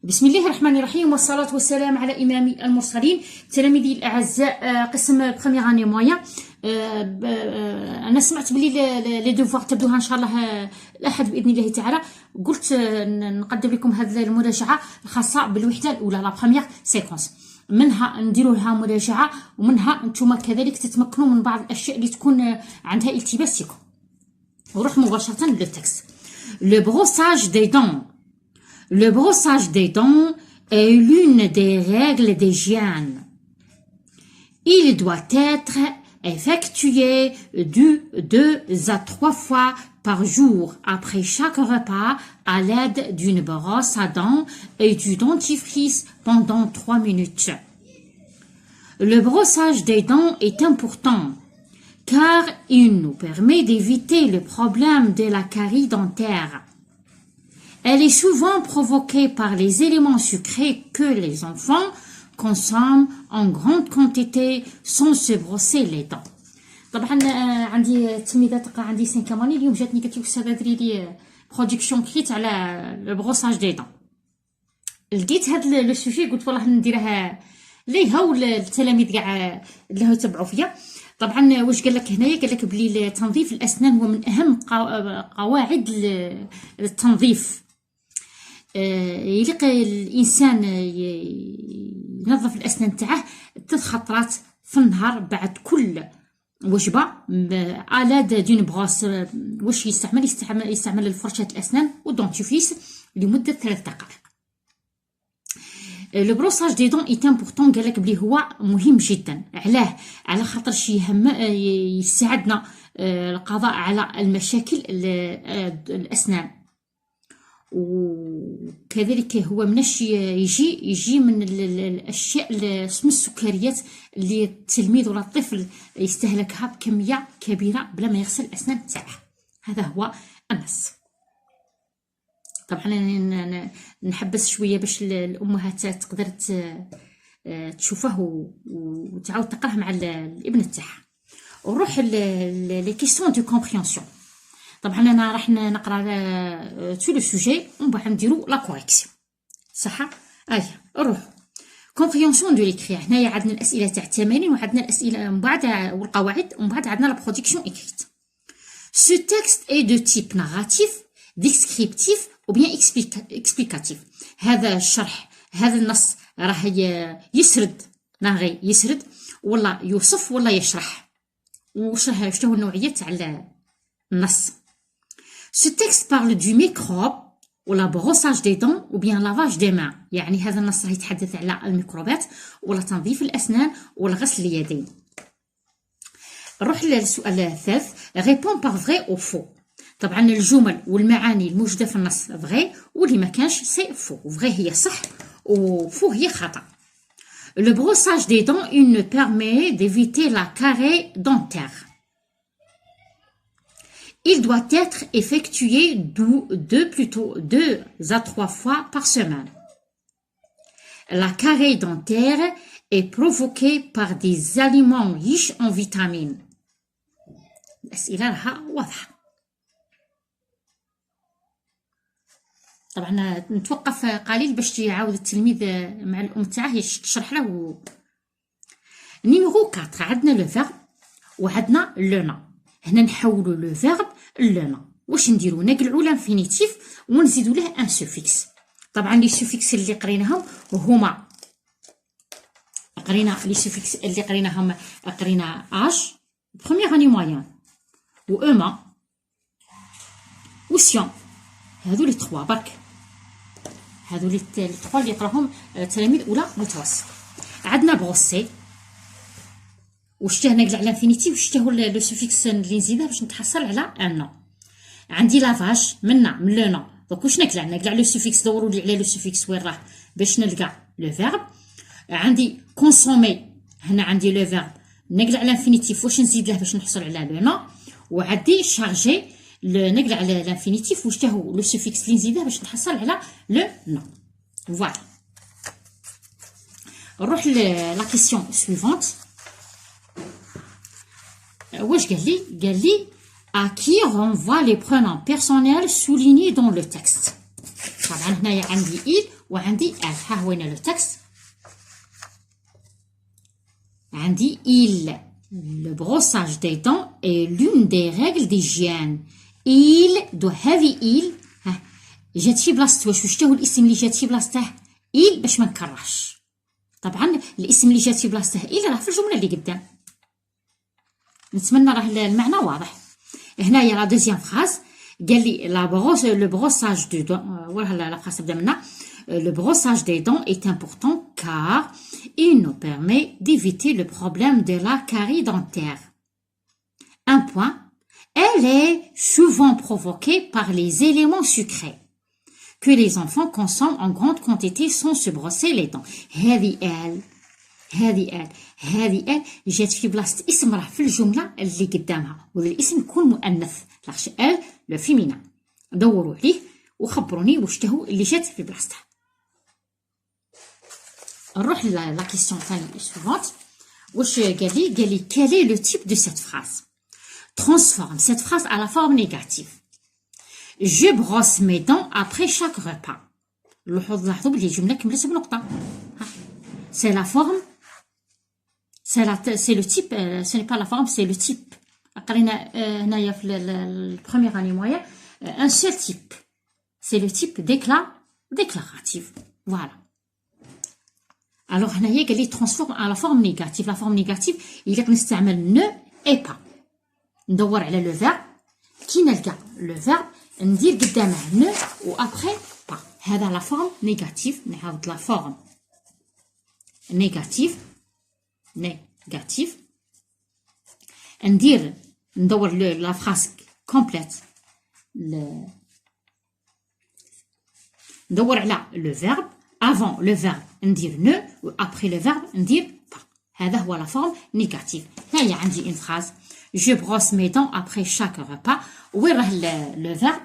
بسم الله الرحمن الرحيم والصلاة والسلام على إمام المرسلين. تلاميذي الأعزاء قسم بخميغ اني مويا. أنا سمعت بلي لي دوفوار تبدوها إن شاء الله الأحد بإذن الله تعالى. قلت نقدم لكم هذه المراجعة الخاصة بالوحدة الأولى لا بخميغ سيكونس، منها نديروا لها مراجعة ومنها نتوما كذلك تتمكنوا من بعض الأشياء اللي تكون عندها التباس فيكم. ونروح مباشرة للتكست. Le brossage des dents. Le brossage des dents est l'une des règles d'hygiène. Il doit être effectué 2 à 3 fois par jour après chaque repas à l'aide d'une brosse à dents et du dentifrice pendant 3 minutes. Le brossage des dents est important car il nous permet d'éviter le problème de la carie dentaire. Elle est souvent provoquée par les éléments sucrés que les enfants consomment en grande quantité sans se brosser les dents. طبعا عندي تلميذه تقرا عندي 5 ماني اليوم جاتني قالت لي استاذه ديري لي برودكسيون كريت على لو بروساج دي دون. لقيت هذا لو سوجي قلت والله نديرها ليها والتلاميذ كاع اللي يتبعوا فيا. طبعا واش قال لك هنايا؟ قال لك بلي تنظيف الاسنان هو من اهم قواعد التنظيف. يليق الانسان ينظف الاسنان تاعه 3 خطرات في النهار بعد كل وجبه على دون بروس. واش يستعمل الفرشاه الاسنان والدونتيفيس لمده 3 دقائق. لو بروساج دي دون اي امبورطون. قال لك بلي هو مهم جدا. علاه؟ على خاطر يساعدنا القضاء على المشاكل الاسنان، وكذلك هو مناش يجي من الاشياء اسم السكريات اللي التلميذ ولا الطفل يستهلكها بكميه كبيره بلا ما يغسل الاسنان تاعه. هذا هو النص. طبعا نحبس شويه باش الامهات تقدر تشوفه وتعاود تقراه مع الابن تاعها. ونروح لي كيسيون دو كومبريهنسيون. طبعا انا راح نقرا تو لو سوجي ومن بعد نديرو لا كوريكسيون. صح؟ روح كومبريهنسيون دو ليكري. هنايا عندنا الاسئله تاع التمارين وعندنا الاسئله من بعد والقواعد ومن بعد عندنا لا برودكسيون اكريت. Ce texte est de type narratif, descriptif ou bien explicatif. هذا الشرح، هذا النص راه يسرد، ناغي يسرد ولا يوصف ولا يشرح. وشرح شنو النوعيه تاع النص. Ce texte parle du microbe ولا brossage des dents ou bien lavage des mains. يعني هذا النص راه يتحدث على الميكروبات ولا تنظيف الاسنان ولا غسل اليدين. نروح للسؤال الثالث. répond par vrai ou faux. طبعا الجمل والمعاني الموجوده في النص فغي واللي ما كانش سي فو. فغي هي صح وفو هي خطا. Le brossage des dents il ne permet d'éviter la carie dentaire. Il doit être effectué 2 à 3 fois par semaine. La carie dentaire est provoquée par des aliments riches en vitamines. الأسئلة راها واضحة. طبعا نتوقف قليل باش يعاود التلميذ مع الام تاعه تشرح له. نيميرو 4 عندنا لو فيرب وعندنا لو نون. هنا نحولوا لو فيرب لو. واش نديرو؟ نقلعوا لانفينيتيف ونزيدوا له ان سوفيكس. طبعا لي سوفيكس اللي قريناهم هما قرينا لي سوفيكس اللي قريناهم قرينا اج بروميير اني مويان و اما و سيون. هادو لي 3 برك، هادو لي 3 اللي يقراهم تلاميذ اولى متوسط. عندنا بروسي وشتاه نقلع على انفينيتيف وشتاه لو سوفيكس اللي نزيدها باش نتحصل على ان نو. عندي لافاج من لو نو. دونك واش نقلع لو سوفيكس. دوروا لي على لو سوفيكس وين راه باش نلقى لو فيرب. عندي كونسومي، هنا عندي لو فيرب نقلع على انفينيتيف واش نزيد له باش نحصل على لو نو. وعندي شارجي نقلع على لانفينيتيف واش هو لو سوفيكس اللي نزيدها باش نحصل على لو نو. فوالا. نروح لا كيسيون سويفونت. واش قال لي à qui renvoient les pronoms personnels soulignés dans le texte. طبعا هنايا عندي il وعندي ها هو هنا لو تكست. عندي il. Le brossage des dents est l'une des règles d'hygiène. il دو هذه il ها جات في بلاصتو. واش هو الاسم اللي جات في بلاصته il باش ما نكرهش. طبعا الاسم اللي جات في بلاصته il راه في الجمله اللي قدام. نتمنى راه المعنى واضح. هنايا لا دوزيام فراز قال لي لو بروساج دو دون ولا لا فراز تبدا منها. Le brossage des dents est important car il nous permet d'éviter le problème de la carie dentaire. Un point, elle est souvent provoquée par les éléments sucrés que les enfants consomment en grande quantité sans se brosser les dents. هذه جات في بلاصة اسم راه في الجملة اللي قدامها، ولا الاسم يكون مؤنث لاخش لو فيمينا. دوروا عليه وخبروني واش هو اللي جات في بلاصته. نروح لا كيسيون ثاني سوفونت. واش قال لي quel est le type de cette phrase. Transforme cette phrase à la forme négative. Je brosse mes dents après chaque repas. لاحظوا بلي الجملة كملت بنقطة. C'est la forme. C'est le type. Ce n'est pas la forme, c'est le type. قرينا هنايا في البروميير اني مويا un seul type. C'est le type déclaratif. Voilà. Alors هنايا قال لي transforme à la forme négative. La forme négative يليق نستعمل ne et pas. ندور على لو فيرب كي نلقى لو فيرب ندير قدامه ne و après pas. هذا لا فورم نيجاتيف. نعاود لا فورم نيجاتيف ندور لا فراس كومبليت. ندور على لو فيرب avant le verbe ندير ne و après le verbe ندير pas. هذا هو لا فورم نيجاتيف. هيا عندي une phrase. Je brosse mes dents après chaque repas. وين راه لو فيرب؟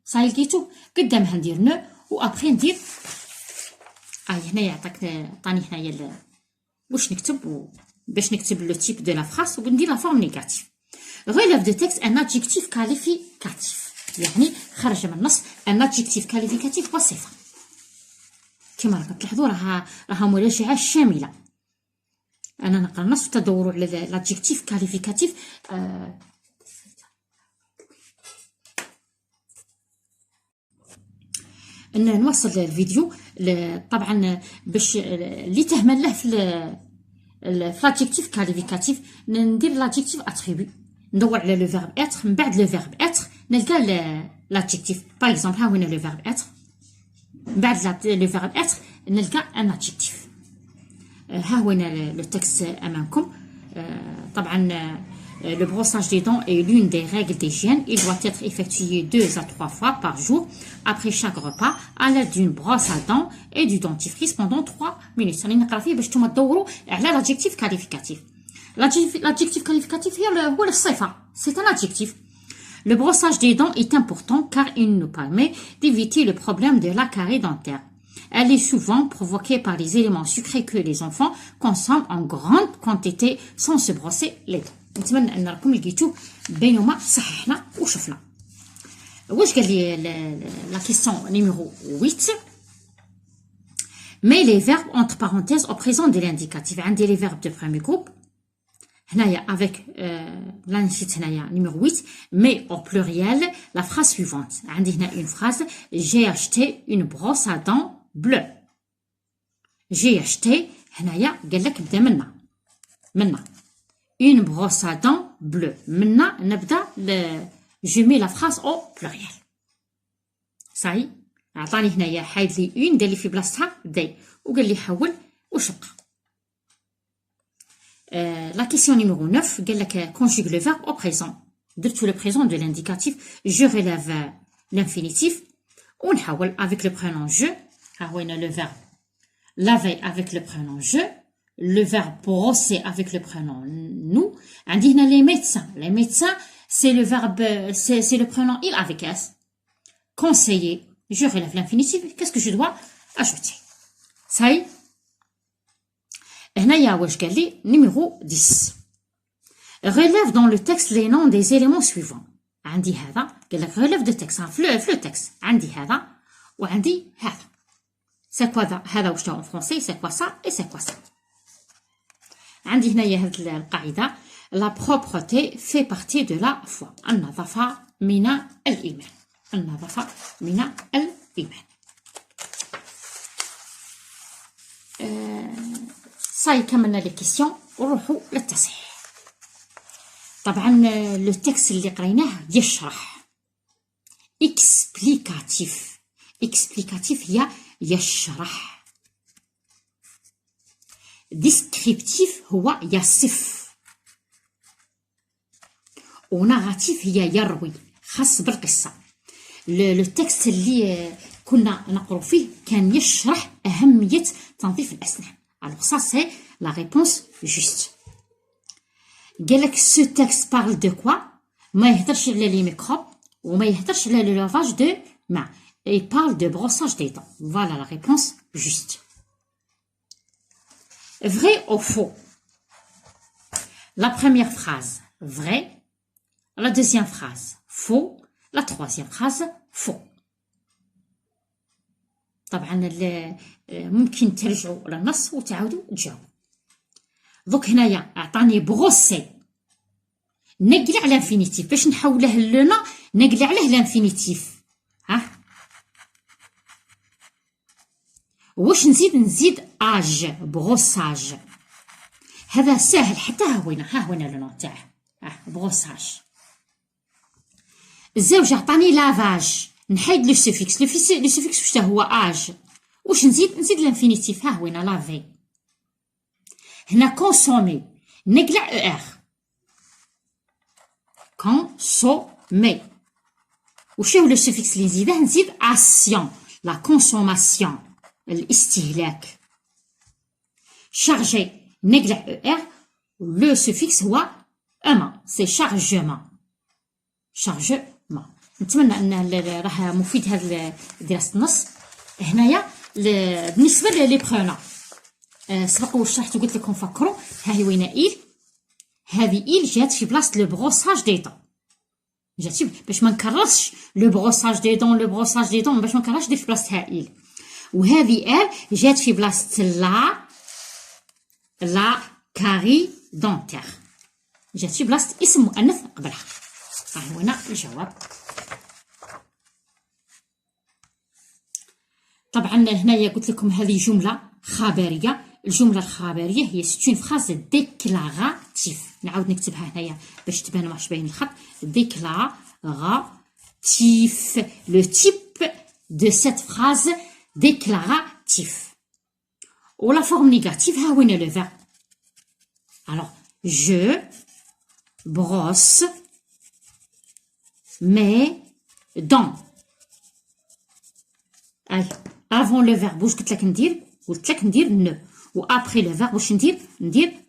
صاي لقيتو قدامها ندير ne و après ندير هنايا عطاني هنايا واش نكتب باش نكتب لو تيب دو لا فراس وندير لا فورم نيجاتيف. relève de texte un adjectif qualificatif. يعني خرج من النص un adjectif qualificatif وصفة. كما راكم تلاحظوا راها مراجعة شاملة. أنا نقرا النص وتدوروا على l'adjectif qualificatif. نوصل الفيديو طبعا باش اللي تهمل له في l'adjectif qualificatif ندير l'adjectif attribut. ندور على لو فيرب être من بعد لو فيرب être نلقى l'adjectif. باغ اكزومبل ها هنا لو فيرب être من بعد لو فيرب être نلقى ان adjectif. ها هو هنا لو تكست امامكم. طبعا le brossage des dents est l'une des règles d'hygiène. Il doit être effectué 2 à 3 fois par jour après chaque repas à l'aide d'une brosse à dents et du dentifrice pendant 3 minutes. راني نقرا فيه باش نتوما تدوروا على l'adjectif qualificatif. L'adjectif qualificatif هو الصفة. C'est un adjectif. Le brossage des dents est important car il nous permet d'éviter le problème de la carie dentaire. Elle est souvent provoquée par les éléments sucrés que les enfants consomment en grande quantité sans se brosser les dents. نتمنى ان راكم لقيتو بينهما صححنا وشفنا. واش قال لي لا كيسيون نيميرو 8. mais les verbes entre parenthèses au présent de l'indicatif. عندي les verbes de premier groupe هنايا avec لا نسيت هنايا نيميرو 8 mais au pluriel la phrase suivante. عندي هنا une phrase. j'ai acheté une brosse à dents bleue. j'ai acheté هنايا قال لك بدا منا une brosse à dents bleue. منا نبدا je mets la phrase au pluriel. صاي عطاني هنايا حايد لي une دار لي في بلاصتها دي وقال لي حول واش بقى. La question numéro 9 قال لك conjugue le verbe au présent. درتو le présent de l'indicatif. je relève l'infinitif ونحول avec le prénom je. ها هو هنا le verbe laver avec le prénom je. le verbe brosser avec le prénom nous. عندي هنا les médecins c'est le verbe c'est le prénom il avec s. conseiller je relève l'infinitif. qu'est-ce que je dois ajouter. صاي هنايا واش قال لي numéro 10. relève dans le texte les noms des éléments suivants. عندي هذا قال لك relève de texte في le texte. عندي هذا وعندي هذا. سي كوا هذا واش تاع فرونسي، سي كوا سا اي سي كوا سا. عندي هنايا هاد القاعده، لا بروبرتي في بارتي دو لا فوا، النظافه من الايمان، النظافه من الايمان. صاي كملنا لي كيسيون ونروحوا للتصحيح. طبعا لو تكست اللي قريناه يشرح، اكسبليكاتيف، اكسبليكاتيف هي يشرح، ديسكريبتيف هو يصف، وناراتيف هي يروي خاص بالقصه. لو تكست اللي كنا نقرو فيه كان يشرح اهميه تنظيف الاسنان. alors ça c'est la réponse juste. قالك ce texte parle de quoi، ما يهدرش على لي ميكروب وما يهدرش على لو لافاج دو main، il parle de brossage des dents. voilà la réponse juste. vrai ou faux. La première phrase vrai, la deuxième phrase faux, la troisième phrase faux. طبعا ممكن ترجعوا للنص وتعاودوا تجاوبوا. دوك هنايا عطاني بغوسي، نقلع لانفينيتيف باش نحوله لنا، نقلع عليه لانفينيتيف. ها واش نزيد اج، بغوساج. هذا ساهل حتى ها هنا لو نون تاعه، بغوساج. الزوج عطاني لافاج، نحيد لو سوفيكس، لو سوفيكس واش هو اج، واش نزيد لانفينيتيف، ها وين لافي. هنا كونسومي، نقلع او ار، كونسومي. وش هو لو سوفيكس اللي نزيده، نزيد اسيون، لا كونسوماسيون، الاستهلاك. شارجي، نقلع او ار، لو سوفيكس هو اما، سي شارجمون، شارجمون. نتمنى ان راه مفيد هذا دراسه النص. هنايا بالنسبه لي برونون سبق وشرحت وقلت لكم فكروا، ها هي وين إيل، هذه إيل جات في بلاصه لو بروساج دي طون، جات باش ما نكررش لو بروساج دي طون، لو بروساج دي طون باش ما نكررش في بلاصتها إيل. وهذه آل جات في بلاصه لا كاري دونتير، جات في بلاصه اسم مؤنث قبلها. ها هنا الجواب. طبعا هنايا قلت لكم هذه جمله خبريه. الجمله الخبريه هي ستون فراز ديكلاراتيف. نعاود نكتبها هنايا باش تبان واش باين الخط. ديكلاراتيف، لو تيب دو سيت فراز ديكلاراتيف. ولا فورم نيجاتيف ها وين لو فيرب. alors je brosse mes dents. اي avant le verbe واش قلت لك ندير نو، و après le verbe واش ندير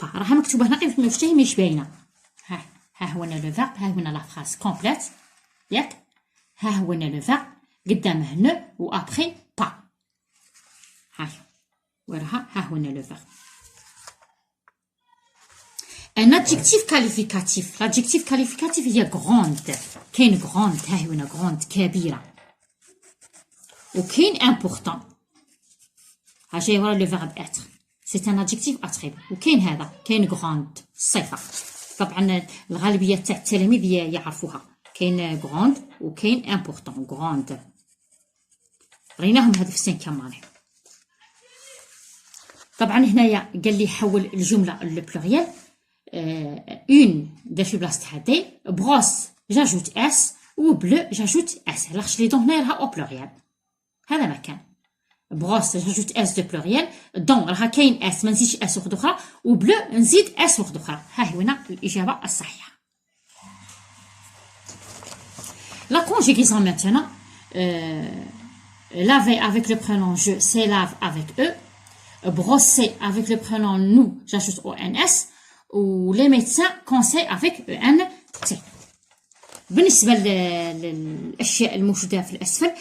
با. راها مكتوبه هنا غير مش هي مش باينه. ها هو لو فيرب، ها هو لا فراز كومبليت ياك، ها هو لو فيرب قدامه نو و après با. هاي وراها ها هو لو فيرب. ان adjectif qualificatif. l'adjectif qualificatif هي grande. كاين grande، ها هنا grande كبيره، وكاين important، ها جاي ورا لو فيرب être، سي ان adjectif attribut. وكاين هذا كاين grande صفه. طبعا الغالبيه تاع التلاميذ يعرفوها، كاين grande وكاين important. grande ريناهم هذو في السانكيام ماني. طبعا هنايا قال لي حول الجمله للبلوريال. اون دار في بلاصتها دي، بروس جاجوت اس، و بلو جاجوت اس. لاخش لي دون هنا راها او بلوريال، هذا ما كان. بروس جاجوت اس دو بلوريال، دون راها كاين اس ما نزيدش اس وحده اخرى، و بلو نزيد اس وحده اخرى. ها هي هنا الاجابه الصحيحه. لا conjugaison maintenant. laver avec le pronom je, c'est lave avec e. brosser avec le pronom nous, j'ajoute ons. و les médecins conseillent avec ENT. بالنسبه للاشياء الموجوده في الاسفل،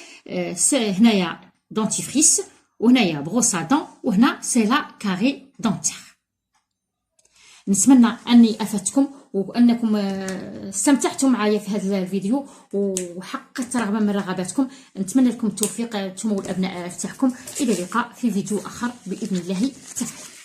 هنايا دونتيفريس، وهنايا بروسادون، وهنا سي لا كاري دونتير. نتمنى اني افدتكم وانكم استمتعتوا معايا في هذا الفيديو وحققت رغبه من رغباتكم. نتمنى لكم التوفيق انتم والابناء تاعكم. الى اللقاء في فيديو اخر باذن الله تعالى.